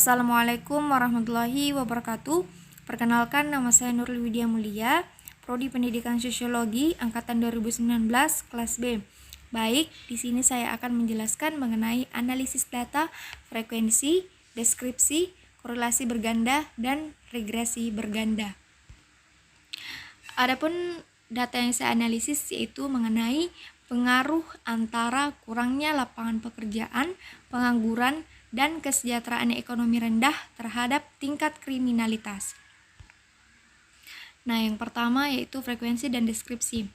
Assalamualaikum warahmatullahi wabarakatuh. Perkenalkan, nama saya Nurul Widya Mulia, Prodi Pendidikan Sosiologi Angkatan 2019 kelas B. Baik, di sini saya akan menjelaskan mengenai analisis data, frekuensi, deskripsi, korelasi berganda, dan regresi berganda. Adapun data yang saya analisis yaitu mengenai pengaruh antara kurangnya lapangan pekerjaan, pengangguran, dan kesejahteraan ekonomi rendah terhadap tingkat kriminalitas. Nah, yang pertama yaitu frekuensi dan deskripsi.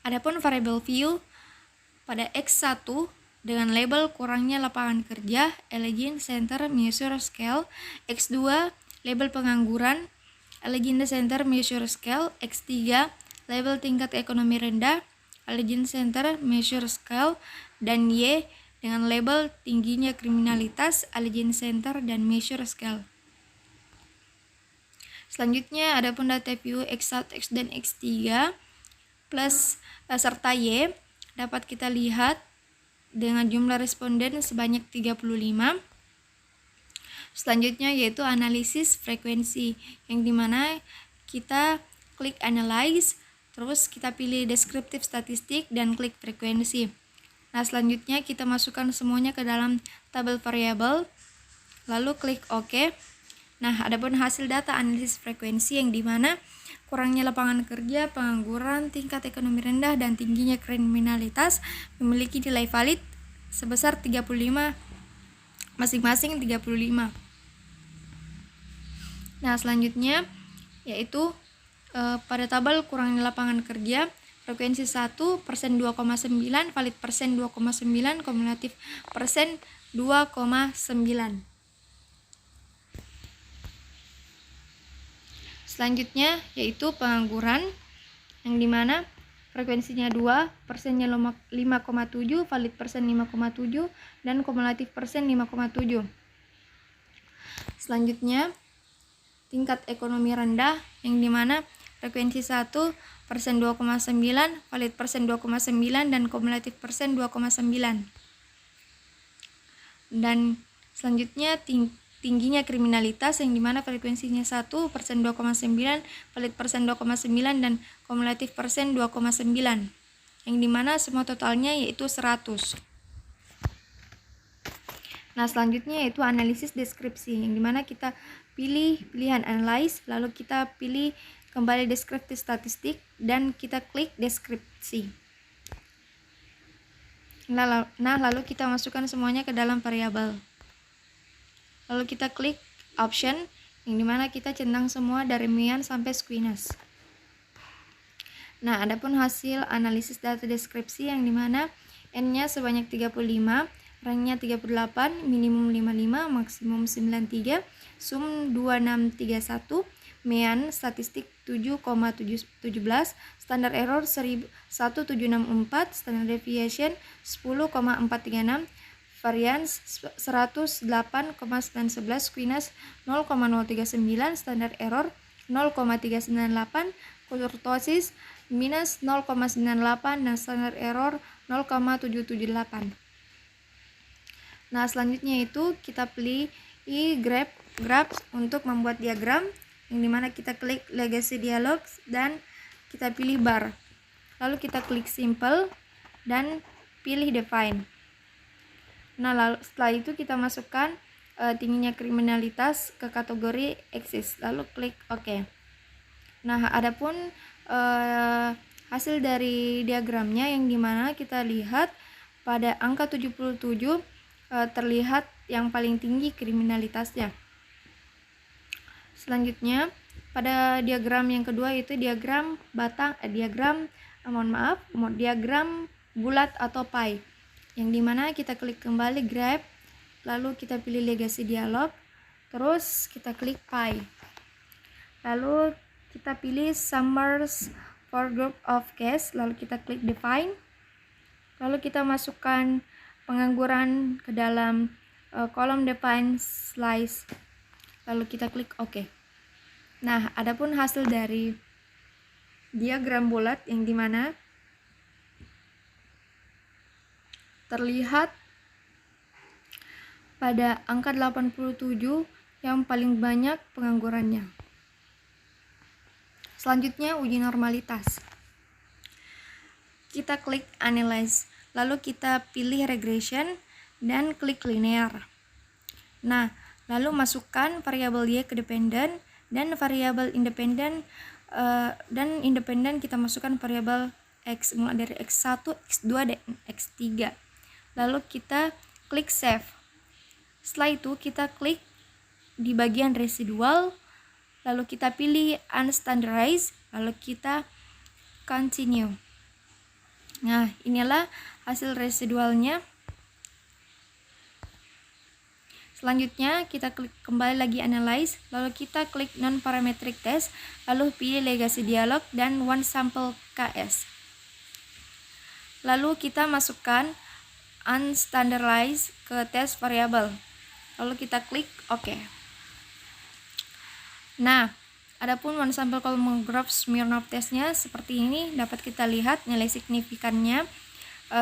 Adapun variable view pada X1 dengan label kurangnya lapangan kerja, Allegheny Center Measure Scale. X2 label pengangguran, Allegheny Center Measure Scale. X3 label tingkat ekonomi rendah, Allegheny Center Measure Scale. Dan Y dengan label tingginya kriminalitas, Allegheny Center dan Measure Scale. Selanjutnya adapun data view X1, X dan X3 plus serta Y dapat kita lihat dengan jumlah responden sebanyak 35. Selanjutnya yaitu analisis frekuensi, yang dimana kita klik analyze, terus kita pilih deskriptif statistik dan klik frekuensi. Nah, selanjutnya kita masukkan semuanya ke dalam tabel variabel, lalu klik OK. Nah, adapun hasil data analisis frekuensi yang dimana kurangnya lapangan kerja, pengangguran, tingkat ekonomi rendah, dan tingginya kriminalitas memiliki nilai valid sebesar 35, masing-masing 35. Nah, selanjutnya yaitu pada tabel kurangnya lapangan kerja, frekuensi 1 persen 2,9, valid persen 2,9, kumulatif persen 2,9. Selanjutnya yaitu pengangguran, yang dimana frekuensinya 2, persennya 5,7, valid persen 5,7, dan kumulatif persen 5,7. Selanjutnya tingkat ekonomi rendah, yang dimana frekuensi 1 persen 2,9, valid persen 2,9, dan kumulatif persen 2,9. Dan selanjutnya tingginya kriminalitas, yang dimana frekuensinya 1 persen 2,9, valid persen 2,9, dan kumulatif persen 2,9, yang dimana semua totalnya yaitu 100. Nah, selanjutnya yaitu analisis deskripsi, yang dimana kita pilih pilihan analyze, lalu kita pilih kembali deskriptif statistik, dan kita klik deskripsi. Nah, lalu kita masukkan semuanya ke dalam variabel. Lalu kita klik option, yang dimana kita centang semua dari Mian sampai Squinus. Nah, adapun hasil analisis data deskripsi, yang dimana N-nya sebanyak 35, ranknya 38, minimum 55, maksimum 93, sum 2631, Mean statistik 7,17, standar error 1764, standar deviation 10,436, variance 108,911, Squinus 0,039, standar error 0,398, kurtosis minus 0,98, dan standar error 0,778. Nah, selanjutnya itu kita pilih graph untuk membuat diagram, yang dimana kita klik legacy dialog dan kita pilih bar, lalu kita klik simple dan pilih define. Nah, lalu setelah itu kita masukkan tingginya kriminalitas ke kategori axis, lalu klik OK. Nah, adapun hasil dari diagramnya, yang dimana kita lihat pada angka 77 terlihat yang paling tinggi kriminalitasnya. Selanjutnya pada diagram yang kedua yaitu diagram diagram bulat atau pie, yang dimana kita klik kembali graph, lalu kita pilih legacy dialog, terus kita klik pie, lalu kita pilih summers for group of case, lalu kita klik define, lalu kita masukkan pengangguran ke dalam kolom define slice, lalu kita klik OK. Nah, adapun hasil dari diagram bulat, yang dimana terlihat pada angka 87 yang paling banyak penganggurannya. Selanjutnya uji normalitas. Kita klik analyze, lalu kita pilih regression dan klik linear. Nah, lalu masukkan variabel Y ke dependen dan variabel independen kita masukkan variabel X mulai dari X1, X2 dan X3. Lalu kita klik save. Setelah itu kita klik di bagian residual, lalu kita pilih unstandardized, lalu kita continue. Nah, inilah hasil residualnya. Selanjutnya kita klik kembali lagi analyze, lalu kita klik non-parametric test, lalu pilih legacy dialog dan one sample KS. Lalu kita masukkan unstandardized ke test variable. Lalu kita klik OK. Nah, adapun one sample column graph Smirnov testnya seperti ini, dapat kita lihat nilai signifikannya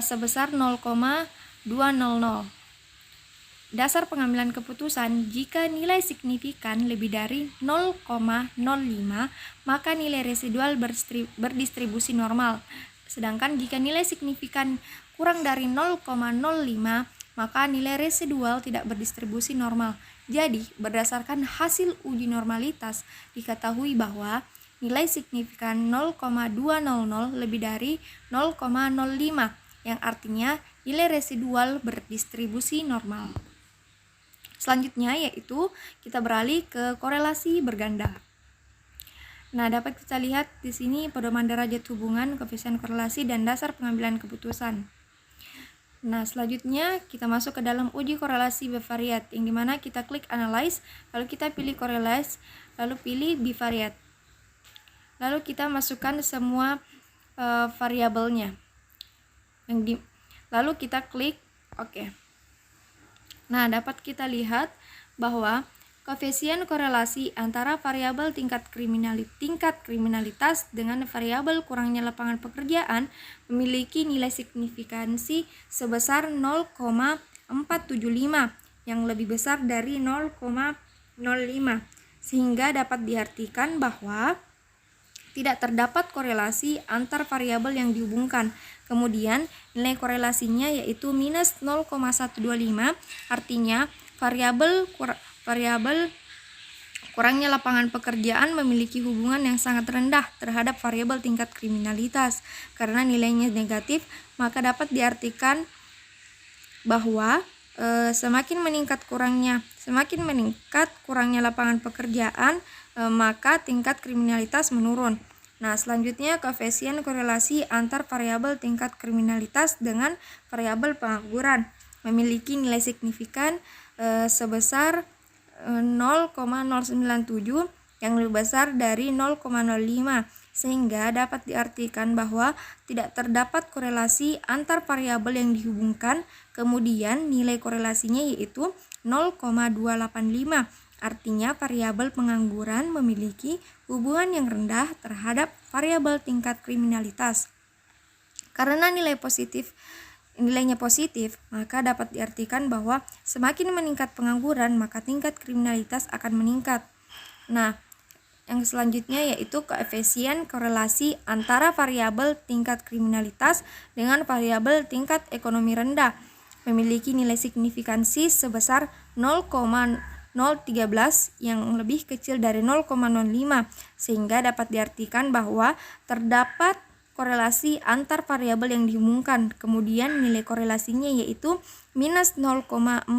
sebesar 0,200. Dasar pengambilan keputusan, jika nilai signifikan lebih dari 0,05, maka nilai residual berdistribusi normal. Sedangkan jika nilai signifikan kurang dari 0,05, maka nilai residual tidak berdistribusi normal. Jadi, berdasarkan hasil uji normalitas, diketahui bahwa nilai signifikan 0,200 lebih dari 0,05, yang artinya nilai residual berdistribusi normal. Selanjutnya yaitu kita beralih ke korelasi berganda. Nah, dapat kita lihat di sini pedoman derajat hubungan, koefisien korelasi, dan dasar pengambilan keputusan. Nah, selanjutnya kita masuk ke dalam uji korelasi bivariat, yang dimana kita klik analyze, lalu kita pilih correlate, lalu pilih bivariat. Lalu kita masukkan semua variabelnya. Lalu kita klik OK. Nah, dapat kita lihat bahwa koefisien korelasi antara variabel tingkat kriminalitas dengan variabel kurangnya lapangan pekerjaan memiliki nilai signifikansi sebesar 0,475 yang lebih besar dari 0,05, sehingga dapat diartikan bahwa tidak terdapat korelasi antar variabel yang dihubungkan. Kemudian nilai korelasinya yaitu minus 0,125, artinya variabel kurangnya lapangan pekerjaan memiliki hubungan yang sangat rendah terhadap variabel tingkat kriminalitas. Karena nilainya negatif, maka dapat diartikan bahwa semakin meningkat kurangnya lapangan pekerjaan, maka tingkat kriminalitas menurun. Nah, selanjutnya koefisien korelasi antar variabel tingkat kriminalitas dengan variabel pengangguran memiliki nilai signifikan sebesar 0,097 yang lebih besar dari 0,05, sehingga dapat diartikan bahwa tidak terdapat korelasi antar variabel yang dihubungkan. Kemudian nilai korelasinya yaitu 0,285, artinya variabel pengangguran memiliki hubungan yang rendah terhadap variabel tingkat kriminalitas. Karena nilainya positif, maka dapat diartikan bahwa semakin meningkat pengangguran, maka tingkat kriminalitas akan meningkat. Nah, yang selanjutnya yaitu koefisien korelasi antara variabel tingkat kriminalitas dengan variabel tingkat ekonomi rendah memiliki nilai signifikansi sebesar 0,013 yang lebih kecil dari 0,05, sehingga dapat diartikan bahwa terdapat korelasi antar variabel yang dihubungkan. Kemudian nilai korelasinya yaitu minus 0,417,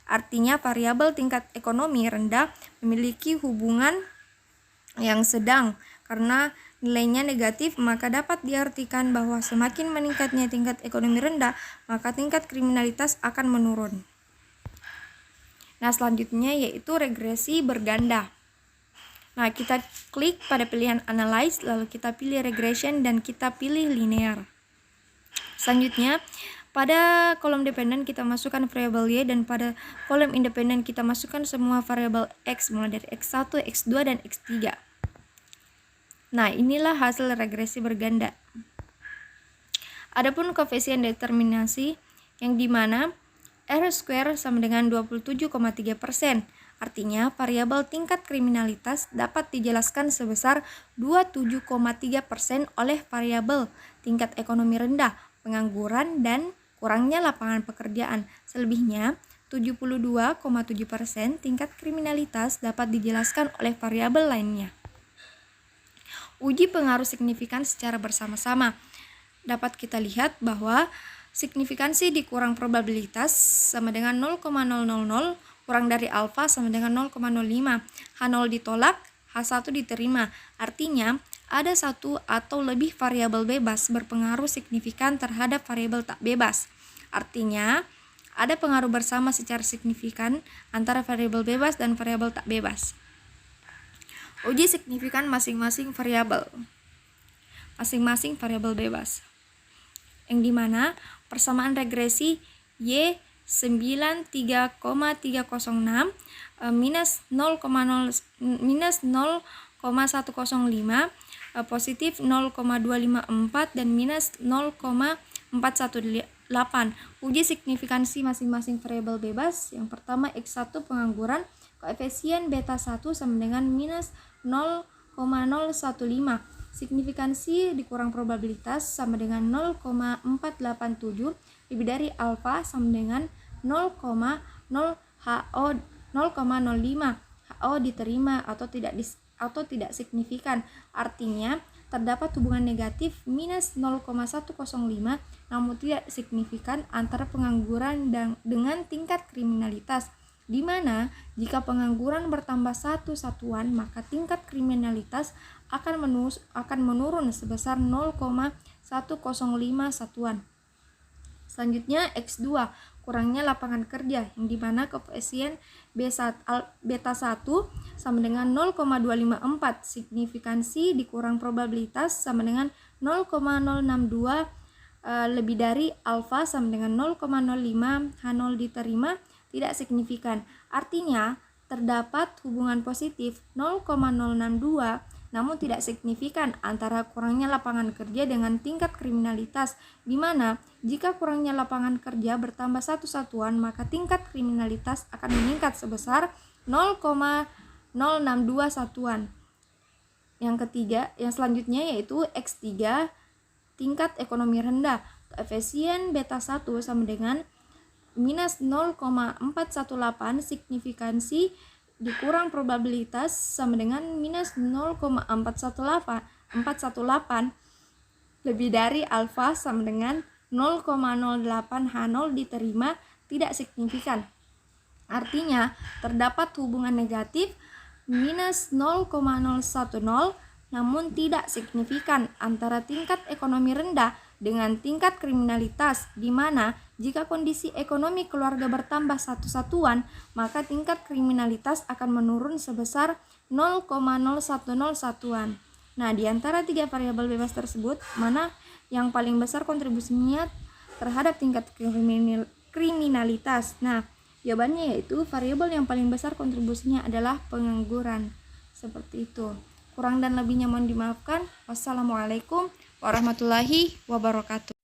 artinya variabel tingkat ekonomi rendah memiliki hubungan yang sedang. Karena nilainya negatif, maka dapat diartikan bahwa semakin meningkatnya tingkat ekonomi rendah, maka tingkat kriminalitas akan menurun. Nah, selanjutnya yaitu regresi berganda. Nah, kita klik pada pilihan Analyze, lalu kita pilih Regression dan kita pilih Linear. Selanjutnya, pada kolom dependen kita masukkan variabel Y dan pada kolom independen kita masukkan semua variabel X mulai dari X1, X2, dan X3. Nah, inilah hasil regresi berganda. Adapun koefisien determinasi yang dimana R square sama dengan 27,3%. Artinya, variabel tingkat kriminalitas dapat dijelaskan sebesar 27,3% oleh variabel tingkat ekonomi rendah, pengangguran, dan kurangnya lapangan pekerjaan. Selebihnya, 72,7% tingkat kriminalitas dapat dijelaskan oleh variabel lainnya. Uji pengaruh signifikan secara bersama-sama. Dapat kita lihat bahwa signifikansi dikurang probabilitas sama dengan 0,000 kurang dari alfa sama dengan 0,05. H0 ditolak, H1 diterima. Artinya, ada satu atau lebih variabel bebas berpengaruh signifikan terhadap variabel tak bebas. Artinya, ada pengaruh bersama secara signifikan antara variabel bebas dan variabel tak bebas. Uji signifikan masing-masing variabel bebas. Yang dimana persamaan regresi Y 93,306 minus 0,105 positif 0,254 dan minus 0,418. Uji signifikansi masing-masing variabel bebas. Yang pertama X1 pengangguran, koefisien beta 1 sama dengan minus 0,015. Signifikansi dikurang probabilitas sama dengan 0,487 lebih dari alfa sama dengan 0,05. HO diterima atau tidak signifikan. Artinya terdapat hubungan negatif minus 0,105 namun tidak signifikan antara pengangguran dengan tingkat kriminalitas, di mana jika pengangguran bertambah satu satuan maka tingkat kriminalitas akan menurun sebesar 0,105 satuan. Selanjutnya X2 kurangnya lapangan kerja, yang dimana koefisien beta 1 sama dengan 0,254. Signifikansi dikurang probabilitas sama dengan 0,062 lebih dari alfa sama dengan 0,05. H0 diterima, tidak signifikan. Artinya terdapat hubungan positif 0,062 namun tidak signifikan antara kurangnya lapangan kerja dengan tingkat kriminalitas, di mana jika kurangnya lapangan kerja bertambah satu satuan maka tingkat kriminalitas akan meningkat sebesar 0,062 satuan. Yang selanjutnya yaitu X3 tingkat ekonomi rendah, koefisien beta 1 sama dengan minus 0,418. Signifikansi dikurang probabilitas sama dengan minus 0,418 lebih dari alfa sama dengan 0,08. H0 diterima, tidak signifikan. Artinya terdapat hubungan negatif minus 0,010 namun tidak signifikan antara tingkat ekonomi rendah dengan tingkat kriminalitas, di mana jika kondisi ekonomi keluarga bertambah satu satuan, maka tingkat kriminalitas akan menurun sebesar 0,010 satuan. Nah, di antara tiga variabel bebas tersebut, mana yang paling besar kontribusinya terhadap tingkat kriminalitas? Nah, jawabannya yaitu variabel yang paling besar kontribusinya adalah pengangguran. Seperti itu. Kurang dan lebihnya mohon dimaafkan. Wassalamualaikum warahmatullahi wabarakatuh.